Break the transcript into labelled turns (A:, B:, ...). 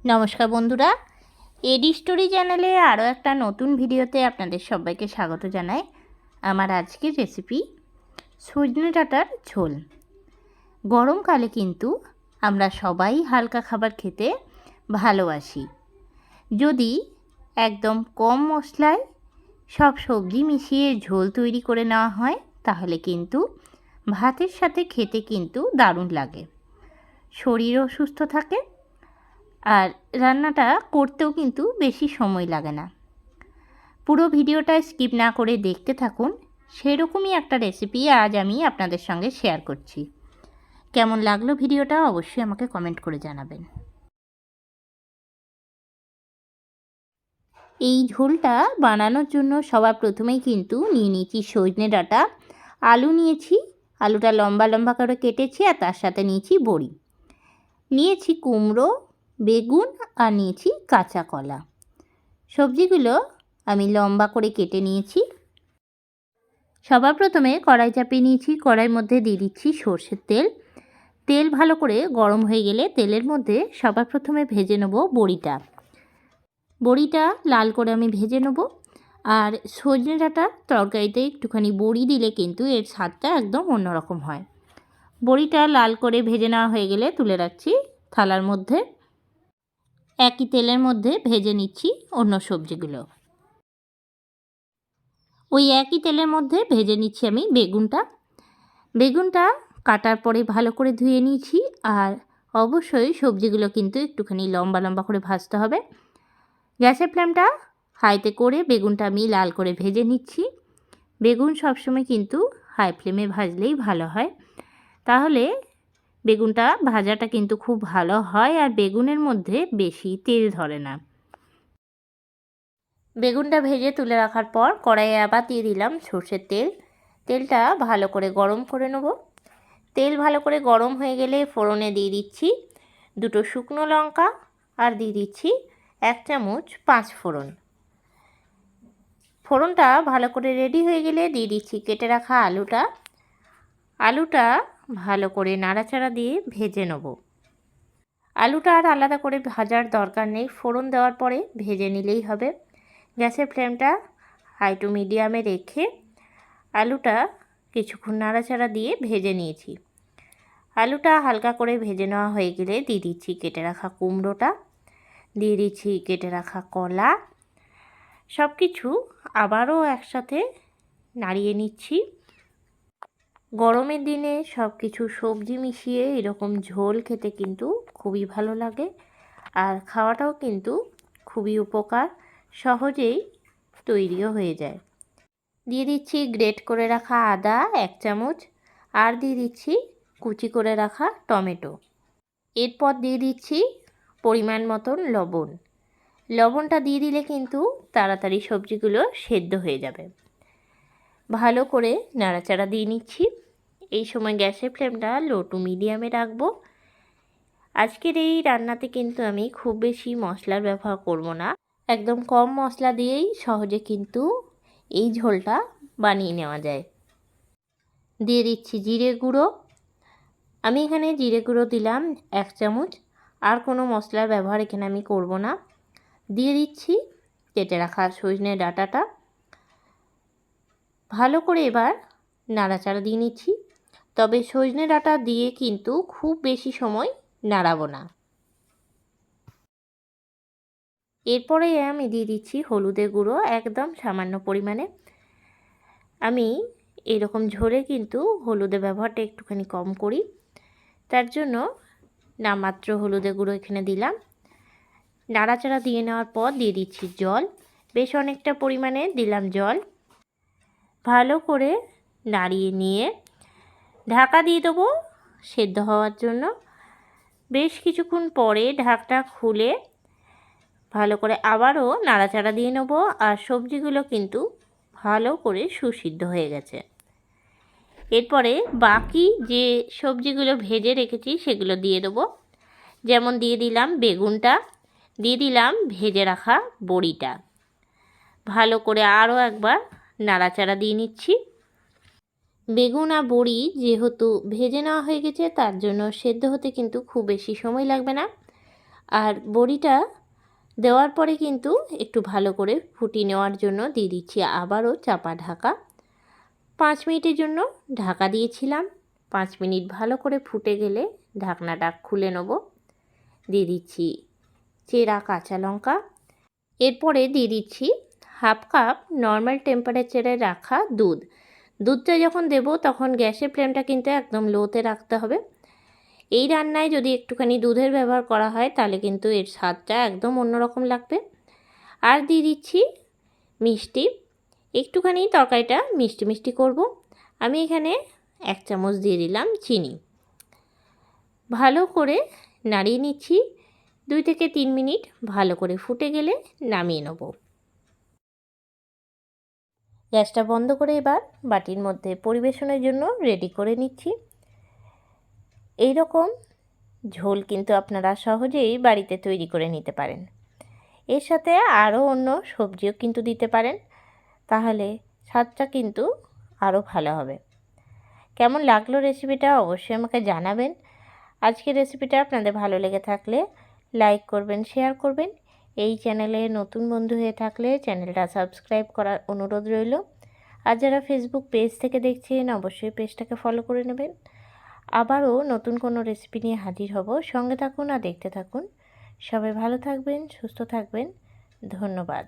A: নমস্কার বন্ধুরা, এডি স্টোরি চ্যানেলে আরও একটা নতুন ভিডিওতে আপনাদের সবাইকে স্বাগত জানাই। আমার আজকের রেসিপি সজনে ডাঁটার ঝোল। গরমকালে কিন্তু আমরা সবাই হালকা খাবার খেতে ভালোবাসি। যদি একদম কম মশলায় সব সবজি মিশিয়ে ঝোল তৈরি করে নেওয়া হয় তাহলে কিন্তু ভাতের সাথে খেতে কিন্তু দারুণ লাগে, শরীরও সুস্থ থাকে আর রান্নাটা করতেও কিন্তু বেশি সময় লাগে না। পুরো ভিডিওটা স্কিপ না করে দেখতে থাকুন। সেরকমই একটা রেসিপি আজ আমি আপনাদের সঙ্গে শেয়ার করছি। কেমন লাগলো ভিডিওটা অবশ্যই আমাকে কমেন্ট করে জানাবেন। এই ঝোলটা বানানোর জন্য সবার প্রথমেই কিন্তু নিয়ে নিয়েছি সজনে ডাঁটা, আলু নিয়েছি, আলুটা লম্বা লম্বা করে কেটেছি, আর তার সাথে নিয়েছি বড়ি, নিয়েছি কুমড়ো, বেগুন আর নিয়েছি কাঁচা কলা। সবজিগুলো আমি লম্বা করে কেটে নিয়েছি। সবার প্রথমে কড়াই চাপিয়ে নিয়েছি, কড়াইয়ের মধ্যে দিয়ে দিচ্ছি সর্ষের তেল। তেল ভালো করে গরম হয়ে গেলে তেলের মধ্যে সবার প্রথমে ভেজে নেব বড়িটা। বড়িটা লাল করে আমি ভেজে নেব। আর সজনে ডাঁটার তরকারিতে একটুখানি বড়ি দিলে কিন্তু এর স্বাদটা একদম অন্যরকম হয়। বড়িটা লাল করে ভেজে নেওয়া হয়ে গেলে তুলে রাখছি থালার মধ্যে। একই তেলের মধ্যে ভেজে নিচ্ছি অন্য সবজিগুলো। ওই একই তেলের মধ্যে ভেজে নিচ্ছি আমি বেগুনটা কাটার পরে ভালো করে ধুয়ে নিয়েছি। আর অবশ্যই সবজিগুলো কিন্তু একটুখানি লম্বা লম্বা করে ভাজতে হবে। গ্যাসের ফ্লেমটা হাইতে করে বেগুনটা আমি লাল করে ভেজে নিচ্ছি। বেগুন সবসময় কিন্তু হাই ফ্লেমে ভাজলেই ভালো হয়, তাহলে বেগুনটা ভাজাটা কিন্তু খুব ভালো হয় আর বেগুনের মধ্যে বেশি তেল ধরে না। বেগুনটা ভেজে তুলে রাখার পর কড়াইয়ে আবার দিয়ে দিলাম সর্ষের তেল। তেলটা ভালো করে গরম করে নেব। তেল ভালো করে গরম হয়ে গেলে ফোড়নে দিয়ে দিচ্ছি দুটো শুকনো লঙ্কা আর দিয়ে দিচ্ছি 1 চামচ 5 ফোড়ন। ফোড়নটা ভালো করে রেডি হয়ে গেলে দিয়ে দিচ্ছি কেটে রাখা আলুটা ভালো করে নাড়াচাড়া দিয়ে ভেজে নেব। আলুটা আর আলাদা করে ভাজার দরকার নেই, ফোড়ন দেওয়ার পরে ভেজে নিলেই হবে। গ্যাসের ফ্লেমটা হাই টু মিডিয়ামে রেখে আলুটা কিছুক্ষণ নাড়াচাড়া দিয়ে ভেজে নিয়েছি। আলুটা হালকা করে ভেজে নেওয়া হয়ে গেলে দিয়ে দিচ্ছি কেটে রাখা কুমড়োটা, দিয়ে দিচ্ছি কেটে রাখা কলা। সব কিছু আবারও একসাথে নাড়িয়ে নিচ্ছি। গরমের দিনে সব কিছু সবজি মিশিয়ে এরকম ঝোল খেতে কিন্তু খুবই ভালো লাগে আর খাওয়াটাও কিন্তু খুবই উপকার, সহজেই তৈরিও হয়ে যায়। দিয়ে দিচ্ছি গ্রেট করে রাখা আদা 1 চামচ আর দিয়ে দিচ্ছি কুচি করে রাখা টমেটো। এরপর দিয়ে দিচ্ছি পরিমাণ মতন লবণটা দিয়ে দিলে কিন্তু তাড়াতাড়ি সবজিগুলো সেদ্ধ হয়ে যাবে। ভালো করে নাড়াচাড়া দিয়ে নিচ্ছি। এই সময় গ্যাসের ফ্লেমটা লো টু মিডিয়ামে রাখবো। আজকের এই রান্নাতে কিন্তু আমি খুব বেশি মশলার ব্যবহার করব না, একদম কম মশলা দিয়েই সহজে কিন্তু এই ঝোলটা বানিয়ে নেওয়া যায়। দিয়ে দিচ্ছি জিরে গুঁড়ো। আমি এখানে জিরে গুঁড়ো দিলাম 1 চামচ, আর কোনো মশলার ব্যবহার এখানে আমি করব না। দিয়ে দিচ্ছি কেটে রাখা সজনে ডাঁটাটা। ভালো করে এবার নাড়াচাড়া দিয়ে নিচ্ছি, তবে সজনে ডাঁটা দিয়ে কিন্তু খুব বেশি সময় নাড়াবো না। এরপরে আমি দিয়ে দিচ্ছি হলুদের গুঁড়ো একদম সামান্য পরিমাণে। আমি এরকম ঝোলে কিন্তু হলুদের ব্যবহারটা একটুখানি কম করি, তার জন্য নামমাত্র হলুদের গুঁড়ো এখানে দিলাম। নাড়াচাড়া দিয়ে নেওয়ার পর দিয়ে দিচ্ছি জল, বেশ অনেকটা পরিমাণে দিলাম জল। ভালো করে নাড়িয়ে নিয়ে ঢাকা দিয়ে দেবো সেদ্ধ হওয়ার জন্য। বেশ কিছুক্ষণ পরে ঢাকটা খুলে ভালো করে আবারও নাড়াচাড়া দিয়ে নেব। আর সবজিগুলো কিন্তু ভালো করে সুসিদ্ধ হয়ে গেছে। এরপরে বাকি যে সবজিগুলো ভেজে রেখেছি সেগুলো দিয়ে দেবো। যেমন দিয়ে দিলাম বেগুনটা, দিয়ে দিলাম ভেজে রাখা বড়িটা। ভালো করে আরও একবার নাড়াচাড়া দিয়ে নিচ্ছি। বেগুন আর বড়ি যেহেতু ভেজে নেওয়া হয়ে গেছে তার জন্য সেদ্ধ হতে কিন্তু খুব বেশি সময় লাগবে না। আর বড়িটা দেওয়ার পরে কিন্তু একটু ভালো করে ফুটিয়ে নেওয়ার জন্য দিয়ে দিচ্ছি আবারও চাপা ঢাকা। 5 মিনিটের জন্য ঢাকা দিয়েছিলাম। 5 মিনিট ভালো করে ফুটে গেলে ঢাকনাটা খুলে নেব। দিয়ে দিচ্ছি চেরা কাঁচা লঙ্কা। এরপরে দিয়ে দিচ্ছি হাফ কাপ নর্মাল টেম্পারেচারে রাখা দুধ। দুধটা যখন দেব তখন গ্যাসের ফ্লেমটা কিন্তু একদম লোতে রাখতে হবে। এই রান্নায় যদি একটুখানি দুধের ব্যবহার করা হয় তাহলে কিন্তু এর স্বাদটা একদম অন্যরকম লাগবে। আর দিয়ে দিচ্ছি মিষ্টি। একটুখানি তরকারিটা মিষ্টি মিষ্টি করব। আমি এখানে 1 চামচ দিয়ে দিলাম চিনি। ভালো করে নাড়িয়ে নিচ্ছি। 2 থেকে 3 মিনিট ভালো করে ফুটে গেলে নামিয়ে নেব। গ্যাসটা বন্ধ করে এবার বাটির মধ্যে পরিবেশনের জন্য রেডি করে নিচ্ছি। এই রকম ঝোল কিন্তু আপনারা সহজেই বাড়িতে তৈরি করে নিতে পারেন। এর সাথে আরও অন্য সবজিও কিন্তু দিতে পারেন, তাহলে স্বাদটা কিন্তু আরও ভালো হবে। কেমন লাগলো রেসিপিটা অবশ্যই আমাকে জানাবেন। আজকের রেসিপিটা আপনাদের ভালো লেগে থাকলে লাইক করবেন, শেয়ার করবেন। এই চ্যানেলে নতুন বন্ধু হয়ে থাকলে চ্যানেলটা সাবস্ক্রাইব করার অনুরোধ রইল। আর যারা ফেসবুক পেজ থেকে দেখছেন অবশ্যই পেজটাকে ফলো করে নেবেন। আবারও নতুন কোনো রেসিপি নিয়ে হাজির হব। সঙ্গে থাকুন আর দেখতে থাকুন। সবাই ভালো থাকবেন, সুস্থ থাকবেন। ধন্যবাদ।